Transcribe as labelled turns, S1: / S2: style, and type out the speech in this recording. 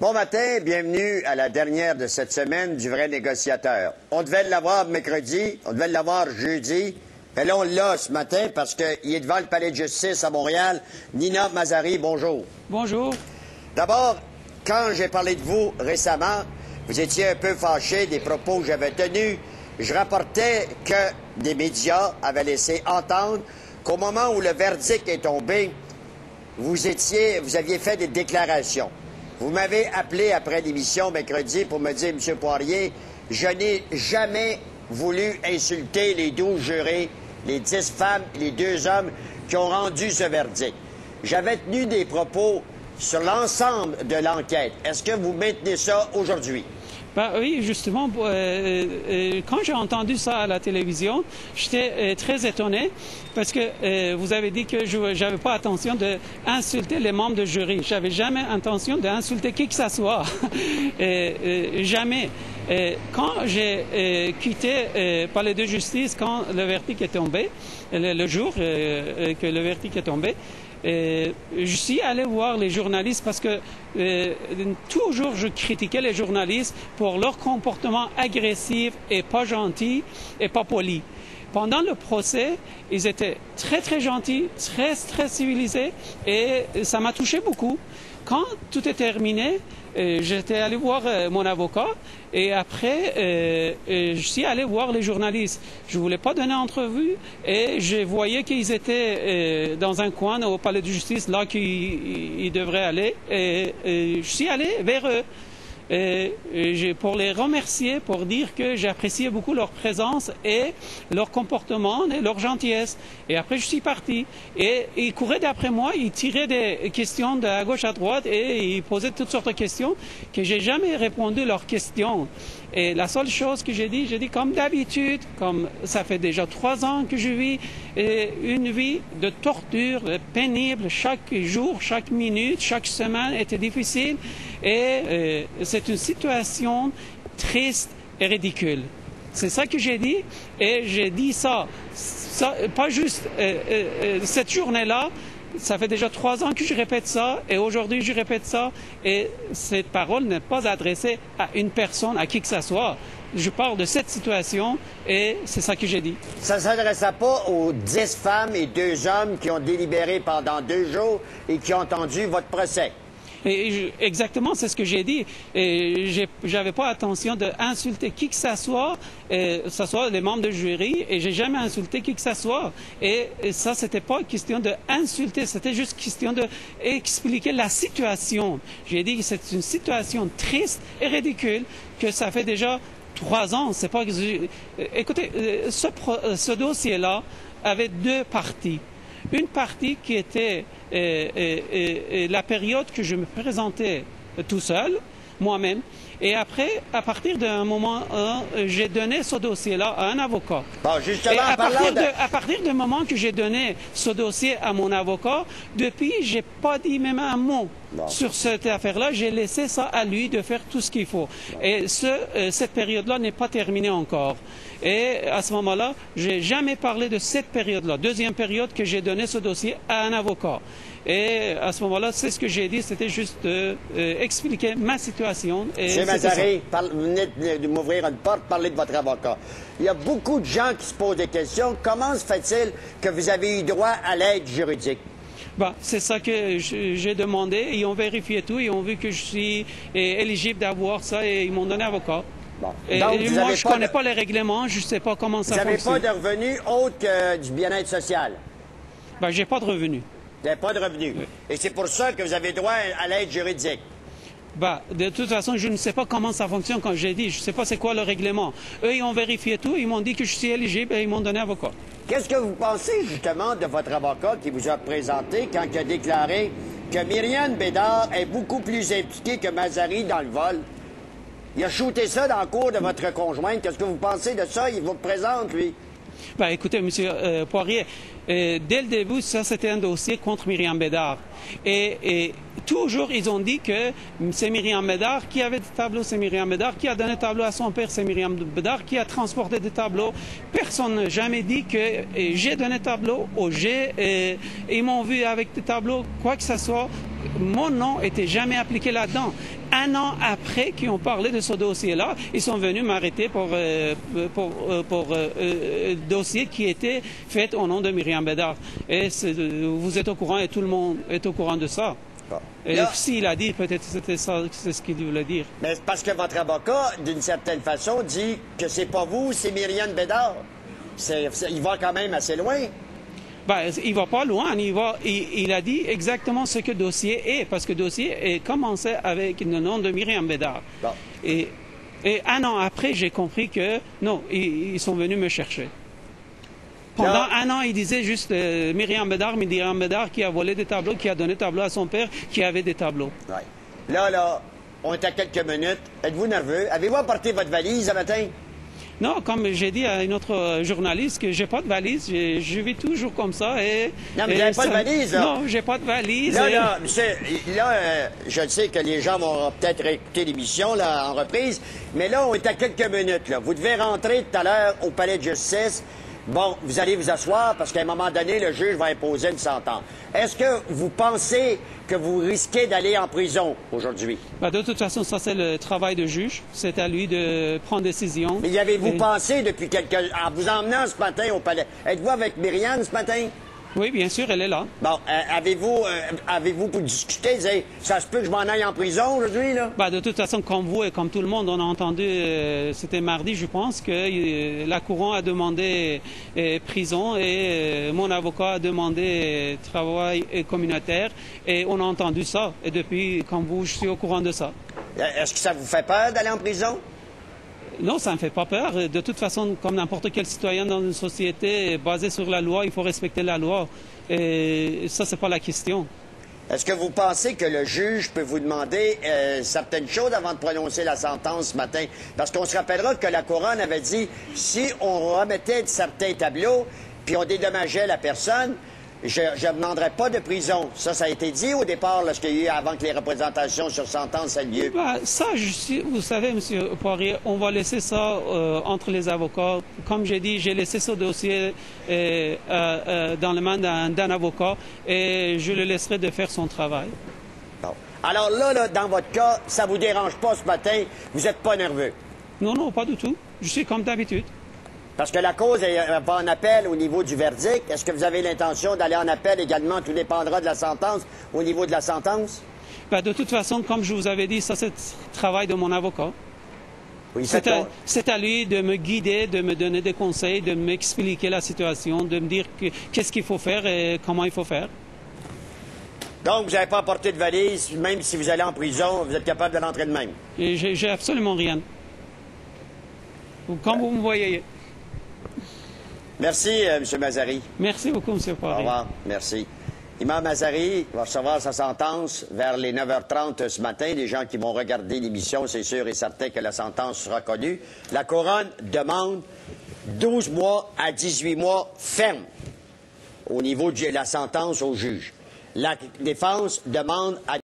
S1: Bon matin, bienvenue à la dernière de cette semaine du vrai négociateur. On devait l'avoir mercredi, on devait l'avoir jeudi, mais là on l'a ce matin parce qu'il est devant le palais de justice à Montréal. Nina Mazzari, bonjour.
S2: Bonjour.
S1: D'abord, quand j'ai parlé de vous récemment, vous étiez un peu fâché des propos que j'avais tenus. Je rapportais que des médias avaient laissé entendre qu'au moment où le verdict est tombé, vous aviez fait des déclarations. Vous m'avez appelé après l'émission mercredi pour me dire, M. Poirier, je n'ai jamais voulu insulter les 12 jurés, les 10 femmes et les 2 hommes qui ont rendu ce verdict. J'avais tenu des propos sur l'ensemble de l'enquête. Est-ce que vous maintenez ça aujourd'hui?
S2: Ben oui, justement, quand j'ai entendu ça à la télévision, j'étais très étonné parce que vous avez dit que je n'avais pas intention d'insulter les membres du jury. Je n'avais jamais intention d'insulter qui que ce soit. Jamais. Quand j'ai quitté le palais de justice, quand le verdict est tombé, le jour que le verdict est tombé, je suis allé voir les journalistes parce que toujours je critiquais les journalistes pour leur comportement agressif et pas gentil et pas poli. Pendant le procès, ils étaient très très gentils, très civilisés et ça m'a touché beaucoup. Quand tout est terminé, j'étais allé voir mon avocat et après, je suis allé voir les journalistes. Je ne voulais pas donner entrevue et je voyais qu'ils étaient dans un coin au palais de justice, là qu'ils devraient aller. Et je suis allé vers eux. Pour les remercier, pour dire que j'appréciais beaucoup leur présence et leur comportement et leur gentillesse. Et après, je suis parti. Et ils couraient d'après moi, ils tiraient des questions de à gauche à droite et ils posaient toutes sortes de questions que j'ai jamais répondu à leurs questions. Et la seule chose que j'ai dit comme d'habitude, comme ça fait déjà 3 ans que je vis une vie de torture pénible, chaque jour, chaque minute, chaque semaine était difficile et c'est une situation triste et ridicule. C'est ça que j'ai dit et j'ai dit ça pas juste cette journée-là. Ça fait déjà 3 ans que je répète ça et aujourd'hui je répète ça et cette parole n'est pas adressée à une personne, à qui que ce soit. Je parle de cette situation et c'est ça que j'ai dit.
S1: Ça ne s'adressait pas aux 10 femmes et 2 hommes qui ont délibéré pendant 2 jours et qui ont entendu votre procès.
S2: Exactement, c'est ce que j'ai dit. Et j'avais pas intention d'insulter qui que ce soit les membres du jury, et j'ai jamais insulté qui que ce soit. Et ça, c'était pas question d'insulter, c'était juste question d'expliquer la situation. J'ai dit que c'est une situation triste et ridicule, que ça fait déjà 3 ans. C'est pas. Écoutez, ce dossier-là avait 2 parties. Une partie qui était la période que je me présentais tout seul, moi-même. Et après, à partir d'un moment, j'ai donné ce dossier-là à un avocat.
S1: Bon, justement,
S2: et à partir du moment que j'ai donné ce dossier à mon avocat, depuis, j'ai pas dit même un mot sur cette affaire-là. J'ai laissé ça à lui de faire tout ce qu'il faut. Et cette période-là n'est pas terminée encore. Et à ce moment-là, j'ai jamais parlé de cette période-là, deuxième période que j'ai donné ce dossier à un avocat. Et à ce moment-là, c'est ce que j'ai dit, c'était juste expliquer ma situation.
S1: M. Mazzari, vous venez de m'ouvrir une porte, parler de votre avocat. Il y a beaucoup de gens qui se posent des questions. Comment se fait-il que vous avez eu droit à l'aide juridique?
S2: Ben, c'est ça que j'ai demandé. Ils ont vérifié tout, ils ont vu que je suis éligible d'avoir ça et ils m'ont donné avocat.
S1: Bon.
S2: Et moi, je ne connais pas les règlements, je ne sais pas comment ça fonctionne.
S1: Vous n'avez pas de revenus autres que du bien-être social?
S2: Ben, j'ai pas de revenus.
S1: Vous n'avez pas de revenus. Oui. Et c'est pour ça que vous avez droit à l'aide juridique.
S2: Ben, de toute façon, je ne sais pas comment ça fonctionne quand j'ai dit. Je ne sais pas c'est quoi le règlement. Eux, ils ont vérifié tout, ils m'ont dit que je suis éligible et ils m'ont donné avocat.
S1: Qu'est-ce que vous pensez justement de votre avocat qui vous a présenté quand il a déclaré que Myriam Bédard est beaucoup plus impliquée que Mazzari dans le vol? Il a shooté ça dans le cours de votre conjointe. Qu'est-ce que vous pensez de ça? Il vous présente, lui.
S2: Ben, écoutez, M. Poirier, dès le début, ça, c'était un dossier contre Myriam Bédard. Et toujours, ils ont dit que c'est Myriam Bédard qui avait des tableaux, c'est Myriam Bédard qui a donné des tableaux à son père, c'est Myriam Bédard qui a transporté des tableaux. Personne n'a jamais dit que j'ai donné des tableaux ou ils m'ont vu avec des tableaux, quoi que ce soit. Mon nom n'était jamais appliqué là-dedans. Un an après qu'ils ont parlé de ce dossier-là, ils sont venus m'arrêter pour dossier qui était fait au nom de Myriam Bédard. Et vous êtes au courant et tout le monde est au courant de ça.
S1: Bon.
S2: Et s'il a dit, peut-être c'était ça, c'est ce qu'il voulait dire.
S1: Mais parce que votre avocat, d'une certaine façon, dit que c'est pas vous, c'est Myriam Bédard. Il va quand même assez loin.
S2: Ben, il va pas loin, il a dit exactement ce que le dossier est, parce que le dossier est commencé avec le nom de Myriam Bédard. Bon. Et un an après, j'ai compris que non, ils sont venus me chercher. Pendant un an, ils disaient juste Myriam Bédard qui a volé des tableaux, qui a donné des tableaux à son père, qui avait des tableaux.
S1: Ouais. Là, on est à quelques minutes. Êtes-vous nerveux? Avez-vous apporté votre valise ce matin?
S2: Non, comme j'ai dit à une autre journaliste que j'ai pas de valise, je vis toujours comme ça.
S1: Non, mais vous n'avez pas de valise, là?
S2: Non, j'ai pas de valise.
S1: Là, je sais que les gens vont peut-être écouter l'émission là, en reprise, mais là, on est à quelques minutes. Là. Vous devez rentrer tout à l'heure au palais de justice. Bon, vous allez vous asseoir parce qu'à un moment donné, le juge va imposer une sentence. Est-ce que vous pensez que vous risquez d'aller en prison aujourd'hui?
S2: Ben, de toute façon, ça, c'est le travail du juge. C'est à lui de prendre décision.
S1: Mais y avez-vous pensé depuis en vous emmenant ce matin au palais? Êtes-vous avec Myriam ce matin?
S2: Oui, bien sûr, elle est là.
S1: Bon, avez-vous pour discuter, dire, ça se peut que je m'en aille en prison aujourd'hui, là?
S2: Ben, de toute façon, comme vous et comme tout le monde, on a entendu, c'était mardi, je pense, que la couronne a demandé prison et mon avocat a demandé travail communautaire et on a entendu ça. Et depuis, comme vous, je suis au courant de ça.
S1: Est-ce que ça vous fait peur d'aller en prison?
S2: Non, ça ne me fait pas peur. De toute façon, comme n'importe quel citoyen dans une société basée sur la loi, il faut respecter la loi. Et ça, c'est pas la question.
S1: Est-ce que vous pensez que le juge peut vous demander certaines choses avant de prononcer la sentence ce matin? Parce qu'on se rappellera que la couronne avait dit, si on remettait certains tableaux, puis on dédommageait la personne, je ne demanderais pas de prison. Ça a été dit au départ, lorsqu'il y a eu, avant que les représentations sur sentence aient lieu.
S2: Ben, ça, vous savez, M. Poirier, on va laisser ça entre les avocats. Comme j'ai dit, j'ai laissé ce dossier dans les mains d'un avocat et je le laisserai de faire son travail.
S1: Bon. Alors là, dans votre cas, ça ne vous dérange pas ce matin? Vous n'êtes pas nerveux?
S2: Non, non, pas du tout. Je suis comme d'habitude.
S1: Parce que la cause va en appel au niveau du verdict. Est-ce que vous avez l'intention d'aller en appel également? Tout dépendra de la sentence, au niveau de la sentence?
S2: Ben, de toute façon, comme je vous avais dit, ça c'est le travail de mon avocat.
S1: Oui,
S2: c'est à lui de me guider, de me donner des conseils, de m'expliquer la situation, de me dire qu'est-ce qu'il faut faire et comment il faut faire.
S1: Donc, vous n'avez pas apporté de valise, même si vous allez en prison, vous êtes capable de rentrer de même?
S2: Et j'ai absolument rien. Comme vous me voyez.
S1: Merci, M. Mazary.
S2: Merci beaucoup, M. Poirier.
S1: Au revoir. Merci. Imam Mazary va recevoir sa sentence vers les 9h30 ce matin. Les gens qui vont regarder l'émission, c'est sûr et certain que la sentence sera connue. La couronne demande 12 mois à 18 mois ferme au niveau de la sentence au juge. La défense demande à